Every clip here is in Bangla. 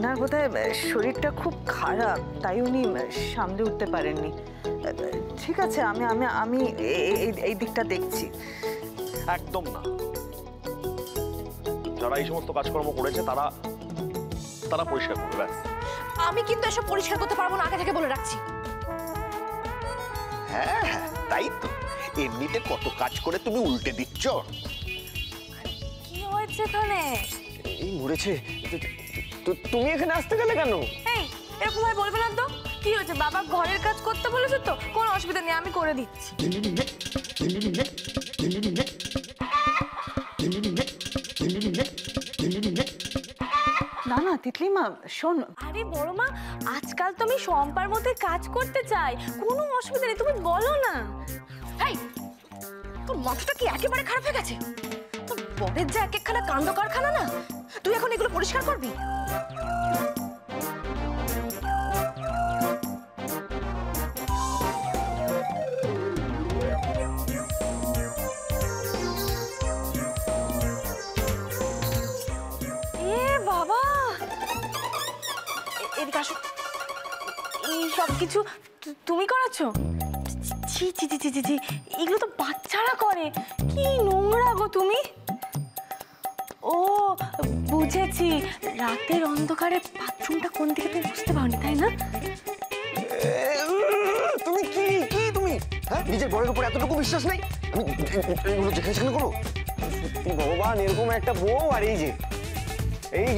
ওনার বোধহয় শরীরটা খুব খারাপ, তাই উনি সামলে উঠতে পারেননি। ঠিক আছে, আমি আমি আমি এই দিকটা দেখছি। একদম না, যারা এই সমস্ত কাজকর্ম করেছে তারা তারা পরিষ্কার করবে ব্যাস। আমি কিন্তু এসব পরিষ্কার করতে পারবো না, আগে থেকে বলে রাখছি। হ্যাঁ হ্যাঁ, তাই তো। এমনিতে কত কাজ করে তুমি উল্টে দিচ্ছ। কি হয়েছে এখানে? এই মরেছে। তুমি এখানে আসতে গেলে কেন? এই এরকম ভাবে বলবে না তো। কি হয়েছে? বাবা ঘরের কাজ করতে বলেছে তো, কোনো অসুবিধা নেই, আমি করে দিচ্ছি। না না তিতলিমা, শোন। আরে বড় মা, আজকাল তো আমি সম্পার মধ্যে কাজ করতে চাই, কোনো অসুবিধা নেই, তুমি বলো না। এই তোর মাথাটা কি একেবারে খারাপ হয়ে গেছে? তোর বরের যে এক একখানা কাণ্ড কারখানা না, তুই এখন এগুলো পরিষ্কার করবি? বাবা, এদিকে আসো। এই সব কিছু তুমি করাচ্ছো? ছি ছি ছি ছি ছি, এগুলো তো বাচ্চারা করে। কি নোংরা গো তুমি। ও বুঝেছি, রাতের অন্ধকারে বাথরুমটা কোন দিকে তুমি বুঝতে পারোনি, তাই না? তুমি কি কি তুমি হ্যাঁ, নিজের বরের উপর এতটুকু বিশ্বাস নেই? আমি এগুলো যেখানে সেখানে করো? ভগবান, এরকম একটা বউ, আর এই যে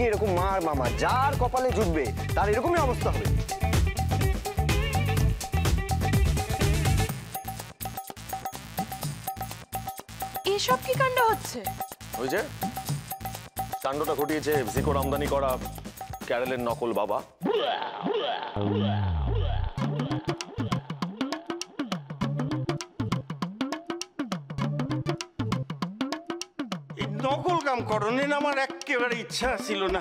এরকম মার মামা, যার কপালে জুটবে তার এরকমই অবস্থা হবে। এসব কি কাণ্ড হচ্ছে? ওই যে কাণ্ডটা ঘটিয়েছে জিকোর আমদানি করা ক্যারেলের নকল বাবা। নকল কাম করণের আমার একেবারে ইচ্ছা ছিল না।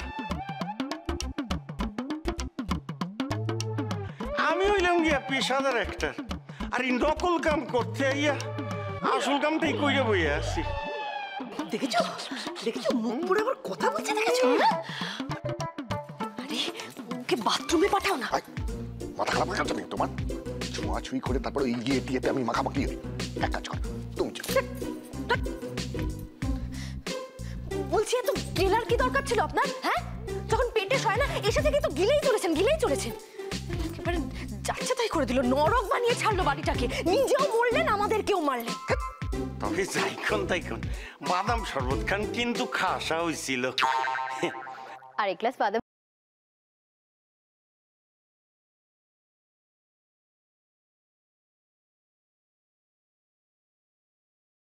আমি হইলাম গিয়া পেশাদার একটা, আর এই নকল কাম করতে আইয়া আসল কামটাই কইরা বইয়া আছি। দেখেছো দেখেছো, মুখ পুরো আবার কথা বলছে, দেখেছো? আরে ওকে বাথরুমে পাঠাও না। মাথা খারাপ হয়ে যাচ্ছে তোমার? ছোঁয়াছুঁই করে তারপরে এই গিয়ে টিয়েতে আমি মাখামাখি হই। এক কাজ কর, তুমি বলছি, এত গিলার কি দরকার ছিল আপনার? হ্যাঁ, যখন পেটে শয় না, এসে থেকে তো গিলেই চলেছেন। একেবারে যাচ্ছে তাই করে দিল, নরক বানিয়ে ছাড়লো বাড়িটাকে। নিজেও মরলেন, আমাদেরকেও মারলেন। তবে যাইখন তাইখন বাদাম শরবত খান কিন্তু খাসা হইছিল। আর এক গ্লাস বাদাম